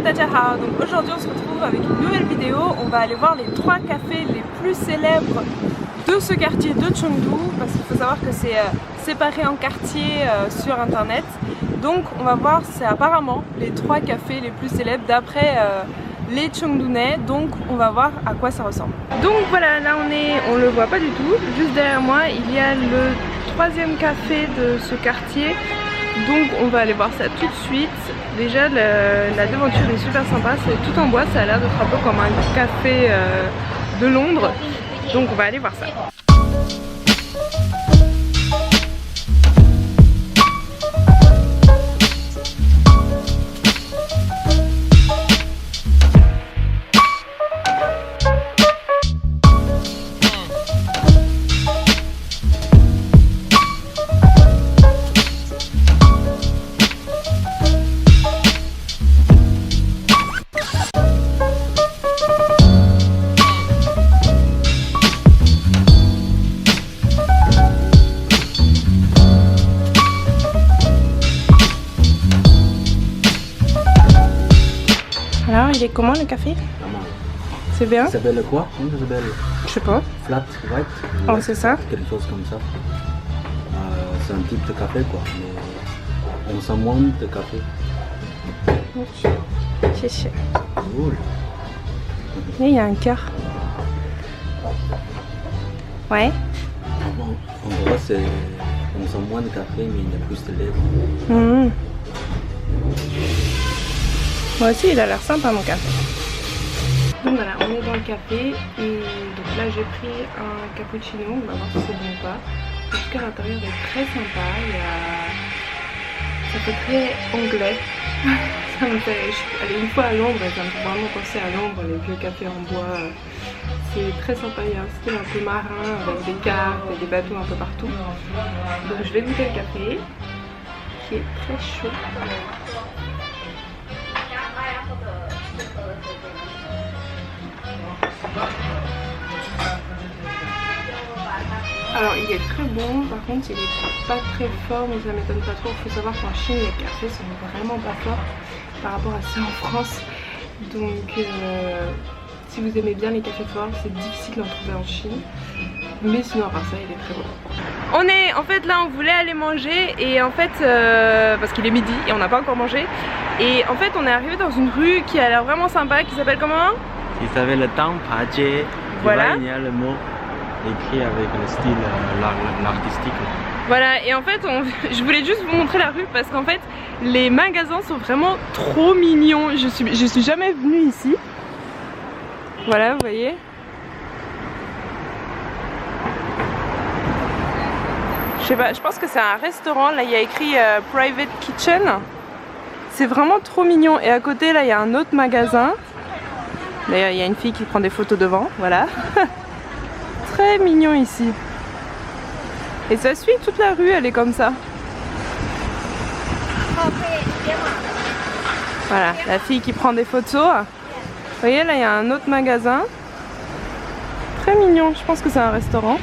Tachahao. Donc aujourd'hui on se retrouve avec une nouvelle vidéo. On va aller voir les 3 cafés les plus célèbres de ce quartier de Chengdu, parce qu'il faut savoir que c'est séparé en quartiers sur internet. Donc on va voir, c'est apparemment les 3 cafés les plus célèbres d'après les Chengdunais. Donc on va voir à quoi ça ressemble. Donc voilà, là on le voit pas du tout. Juste derrière moi il y a le 3e café de ce quartier. Donc on va aller voir ça tout de suite. Déjà la devanture est super sympa, c'est tout en bois, ça a l'air d'être un peu comme un café de Londres. Donc on va aller voir ça. Alors, il est comment le café? C'est bien? Ça s'appelle quoi? Ça s'appelle Je sais pas. flat white. Oh, c'est ça? Quelque chose comme ça. C'est un type de café quoi. Mais on sent moins de café. Cool. Et il y a un cœur. Ouais. En gros, on sent moins de café, mais il y a plus de lait. Mmh. Moi aussi, il a l'air sympa mon café. Donc voilà, on est dans le café et donc là j'ai pris un cappuccino, on va voir si c'est bon ou pas. En tout cas l'intérieur est très sympa, ça fait très anglais. Ça me fait... Je suis allée une fois à Londres et ça me fait vraiment penser à Londres, les vieux cafés en bois. C'est très sympa, il y a un style un peu marin avec des cartes et des bateaux un peu partout. Donc je vais goûter le café qui est très chaud. Alors il est très bon, par contre il est pas très fort, mais ça m'étonne pas trop. Il faut savoir qu'en Chine les cafés sont vraiment pas forts par rapport à ceux en France. Donc si vous aimez bien les cafés forts, c'est difficile d'en trouver en Chine. Mais sinon à part ça il est très bon. En fait là on voulait aller manger et en fait parce qu'il est midi et on n'a pas encore mangé. Et en fait on est arrivé dans une rue qui a l'air vraiment sympa, qui s'appelle comment? Qui s'appelle le Tangpaje. Voilà. Il y a le mot écrit avec le style artistique. Voilà, et en fait je voulais juste vous montrer la rue parce qu'en fait les magasins sont vraiment trop mignons. Je suis jamais venue ici. Voilà, vous voyez. Je sais pas, je pense que c'est un restaurant. Là il y a écrit Private Kitchen. C'est vraiment trop mignon. Et à côté là il y a un autre magasin. D'ailleurs il y a une fille qui prend des photos devant, voilà. Très mignon ici. Et ça suit toute la rue, elle est comme ça. Voilà, la fille qui prend des photos. Vous voyez là il y a un autre magasin. Très mignon, je pense que c'est un restaurant.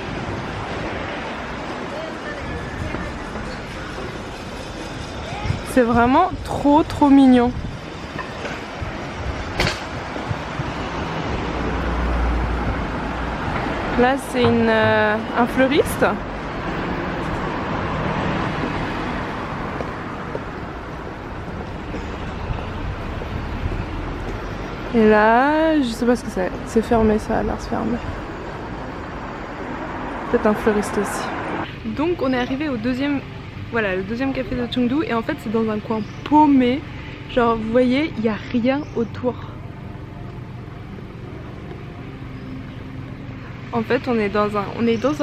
C'est vraiment trop mignon. Là c'est un fleuriste. Et là, je sais pas ce que c'est. C'est fermé, ça a l'air fermé. Peut-être un fleuriste aussi. Donc on est arrivé au deuxième, voilà, le deuxième café de Chengdu et en fait c'est dans un coin paumé. Genre vous voyez, il n'y a rien autour. En fait on est dans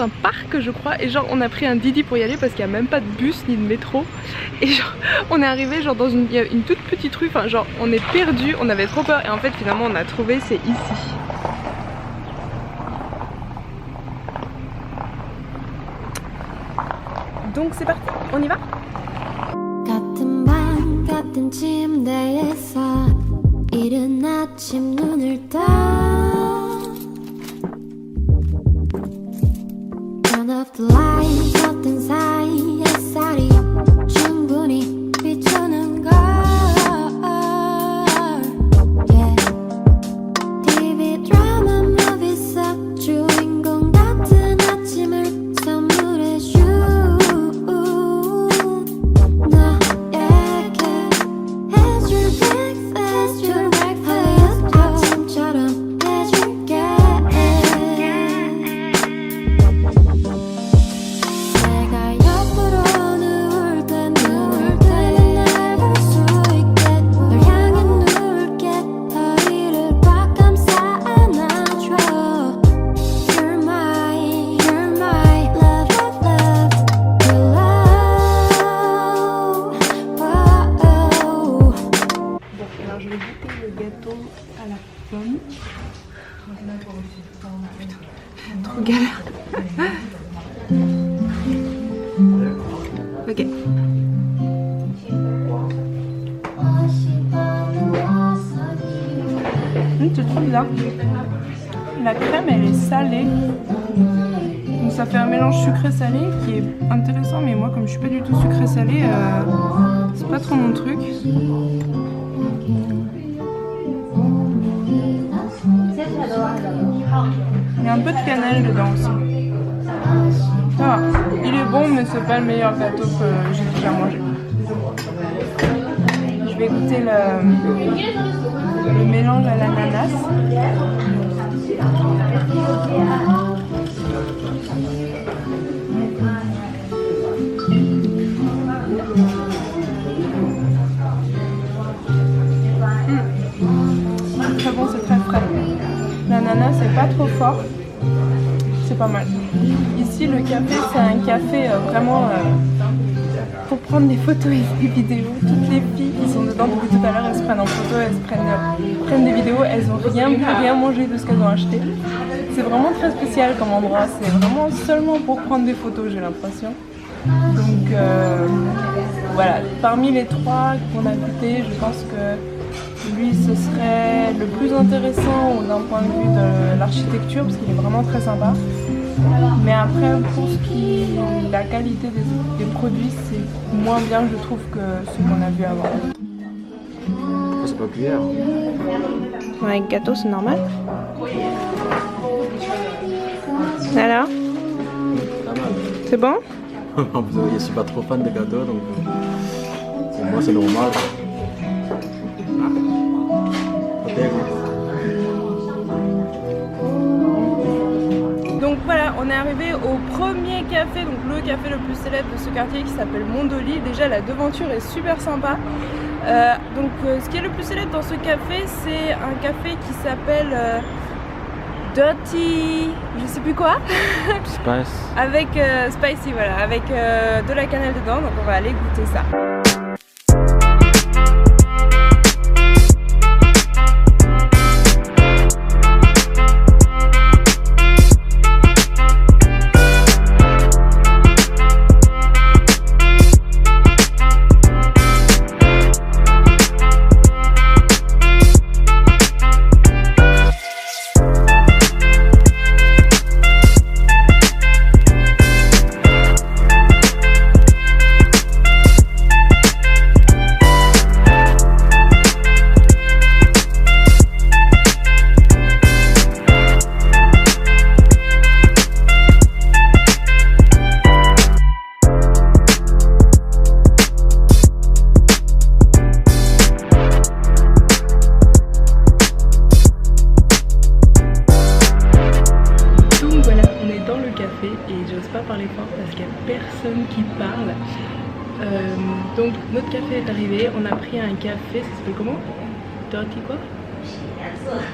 un parc je crois et genre on a pris un Didi pour y aller parce qu'il n'y a même pas de bus ni de métro. Et genre on est arrivé genre dans il y a une toute petite rue, enfin genre on est perdu, on avait trop peur et en fait finalement on a trouvé, c'est ici. Donc c'est parti, on y va? 같은 방 같은 침대에서 이른 아침 눈을 떠 Turn off the light 같은 사이 햇살이 충분히 비추는 걸 vais goûter le gâteau à la pomme. Putain, trop galère. Ok. C'est trop bizarre. La crème elle est salée. Donc ça fait un mélange sucré-salé qui est intéressant, mais moi comme je suis pas du tout sucré-salé, c'est pas trop mon truc. Il y a un peu de cannelle dedans aussi. Ça va. Il est bon, mais c'est pas le meilleur gâteau que j'ai déjà mangé. Je vais goûter le mélange à l'ananas. C'est très bon, c'est très frais. L'ananas c'est pas trop fort, c'est pas mal. Ici le café c'est un café vraiment pour prendre des photos et des vidéos. Toutes les filles qui sont dedans depuis tout à l'heure elles se prennent en photo, elles se prennent des vidéos, elles ont rien mangé de ce qu'elles ont acheté. C'est vraiment très spécial comme endroit, c'est vraiment seulement pour prendre des photos j'ai l'impression. Donc voilà, parmi les trois qu'on a goûté, je pense que lui ce serait le plus intéressant d'un point de vue de l'architecture parce qu'il est vraiment très sympa. Mais après pour ce qui est la qualité des produits c'est moins bien je trouve que ce qu'on a vu avant. Pourquoi c'est pas cuillère? Avec gâteau c'est normal. Alors? C'est bon? Je suis pas trop fan de gâteaux donc pour moi c'est normal. Donc voilà, on est arrivé au premier café, donc le café le plus célèbre de ce quartier qui s'appelle Mondoli. Déjà la devanture est super sympa. Ce qui est le plus célèbre dans ce café, c'est un café qui s'appelle Dirty, je sais plus quoi. Spice. Avec spicy, voilà, avec de la cannelle dedans, donc on va aller goûter ça. Personne qui parle. Donc notre café est arrivé, on a pris un café, ça s'appelle comment? Dirty quoi?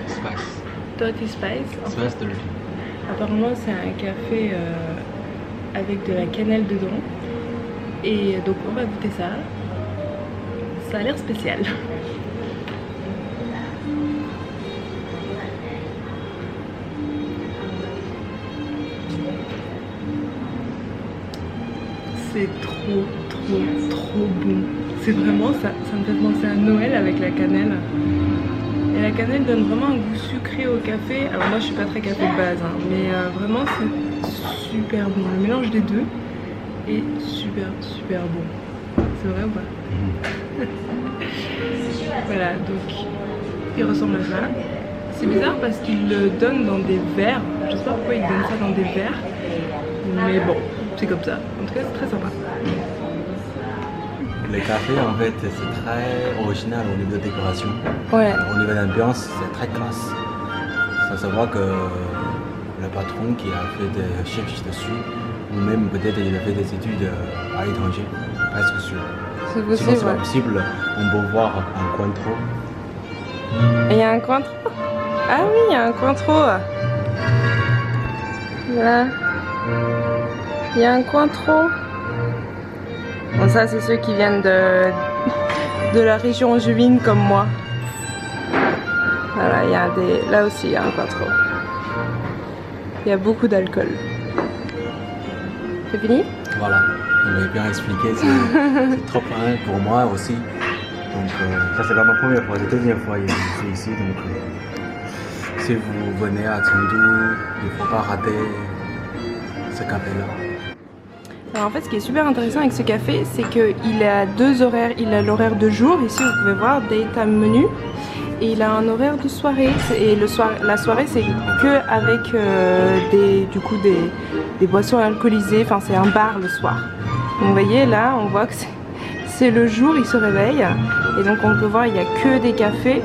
Spice. Dirty Spice. Spice Dirty. Apparemment c'est un café avec de la cannelle dedans. Et donc on va goûter ça. Ça a l'air spécial. C'est trop bon. C'est vraiment, ça me fait penser à Noël avec la cannelle. Et la cannelle donne vraiment un goût sucré au café. Alors moi je suis pas très café de base, hein, mais vraiment c'est super bon. Le mélange des deux est super bon. C'est vrai ou pas? Voilà, donc il ressemble à ça. C'est bizarre parce qu'il le donne dans des verres. Je sais pas pourquoi il donne ça dans des verres. Mais bon, c'est comme ça. En tout cas, c'est très sympa. Le café, en fait, c'est très original au niveau de décoration. Ouais. Au niveau d'ambiance, c'est très classe. Ça se voit que le patron qui a fait des recherches dessus, ou même peut-être il a fait des études à l'étranger, presque sûr. C'est possible. Sinon, c'est pas Ouais. possible, on peut voir un Cointreau. Et il y a un Cointreau. Ah oui, il y a un Cointreau. Voilà. Il y a un Cointreau. Bon, ça, c'est ceux qui viennent de la région angevine comme moi. Voilà, il y a des... Là aussi, il y a un quattro. Il y a beaucoup d'alcool. C'est fini? Voilà, on m'avait bien expliqué, c'est trop plein pour moi aussi. Donc ça c'est pas ma première fois, c'est la deuxième fois que je suis ici. Donc si vous venez à Chengdu, il ne faut pas rater ce café-là. Alors en fait ce qui est super intéressant avec ce café, c'est qu'il a deux horaires. Il a l'horaire de jour, ici vous pouvez voir, daytime menu. Et il a un horaire de soirée. Et la soirée c'est que avec des boissons alcoolisées. Enfin c'est un bar le soir. Donc vous voyez là, on voit que c'est le jour, il se réveille. Et donc on peut voir, il n'y a que des cafés.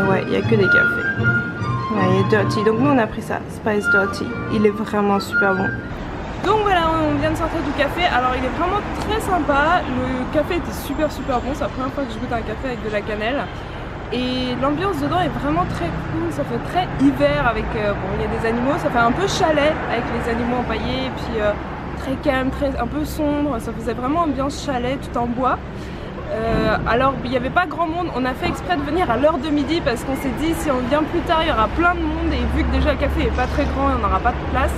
Ouais, il n'y a que des cafés. Ouais, il est dirty. Donc nous on a pris ça, Spice Dirty. Il est vraiment super bon. Donc voilà, on vient de sortir du café. Alors il est vraiment très sympa. Le café était super bon. C'est la première fois que je goûte un café avec de la cannelle. Et l'ambiance dedans est vraiment très cool. Ça fait très hiver avec... bon, il y a des animaux. Ça fait un peu chalet avec les animaux empaillés. Et puis très calme, un peu sombre. Ça faisait vraiment ambiance chalet tout en bois. Alors il n'y avait pas grand monde. On a fait exprès de venir à l'heure de midi parce qu'on s'est dit si on vient plus tard il y aura plein de monde. Et vu que déjà le café n'est pas très grand, on n'aura pas de place.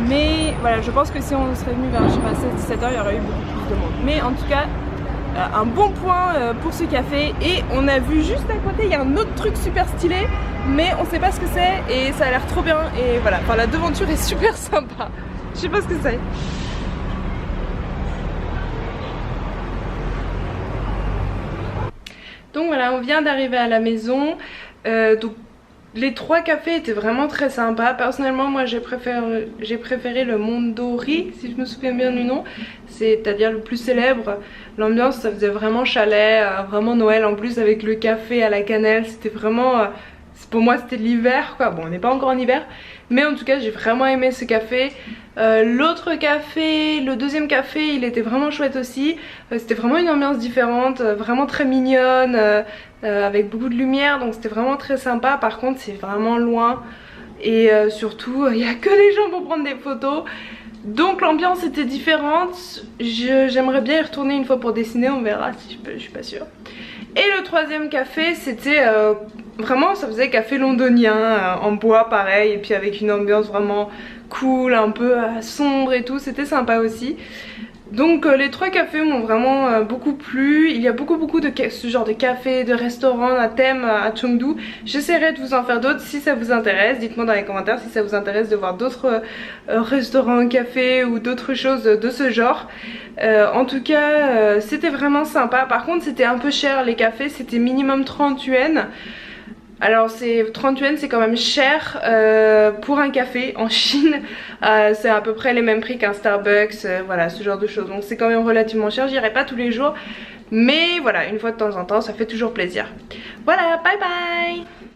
Mais voilà, je pense que si on serait venu vers 16-17 h, il y aurait eu beaucoup plus de monde. Mais en tout cas, un bon point pour ce café. Et on a vu juste à côté, il y a un autre truc super stylé, mais on sait pas ce que c'est et ça a l'air trop bien. Et voilà, enfin, la devanture est super sympa. Je sais pas ce que c'est. Donc voilà, on vient d'arriver à la maison. Donc les trois cafés étaient vraiment très sympas. Personnellement, moi j'ai préféré le Mondori, si je me souviens bien du nom, c'est-à-dire le plus célèbre. L'ambiance, ça faisait vraiment chalet, vraiment Noël en plus avec le café à la cannelle. C'était vraiment, pour moi c'était l'hiver quoi. Bon, on n'est pas encore en hiver, mais en tout cas j'ai vraiment aimé ce café. L'autre café, le deuxième café, il était vraiment chouette aussi. C'était vraiment une ambiance différente, vraiment très mignonne, avec beaucoup de lumière, donc c'était vraiment très sympa. Par contre c'est vraiment loin et surtout il n'y a que des gens pour prendre des photos. Donc l'ambiance était différente. J'aimerais bien y retourner une fois pour dessiner, on verra si je peux, je suis pas sûre. Et le troisième café c'était vraiment, ça faisait café londonien, en bois pareil, et puis avec une ambiance vraiment cool, un peu sombre et tout, c'était sympa aussi. Donc les trois cafés m'ont vraiment beaucoup plu. Il y a beaucoup de ce genre de cafés, de restaurants à thème à Chengdu. J'essaierai de vous en faire d'autres si ça vous intéresse. Dites-moi dans les commentaires si ça vous intéresse de voir d'autres restaurants, cafés ou d'autres choses de ce genre. En tout cas c'était vraiment sympa. Par contre c'était un peu cher les cafés, c'était minimum 30 yuan. Alors 30 yuan c'est quand même cher pour un café en Chine. C'est à peu près les mêmes prix qu'un Starbucks, voilà ce genre de choses. Donc c'est quand même relativement cher, j'irai pas tous les jours. Mais voilà, une fois de temps en temps ça fait toujours plaisir. Voilà, bye bye.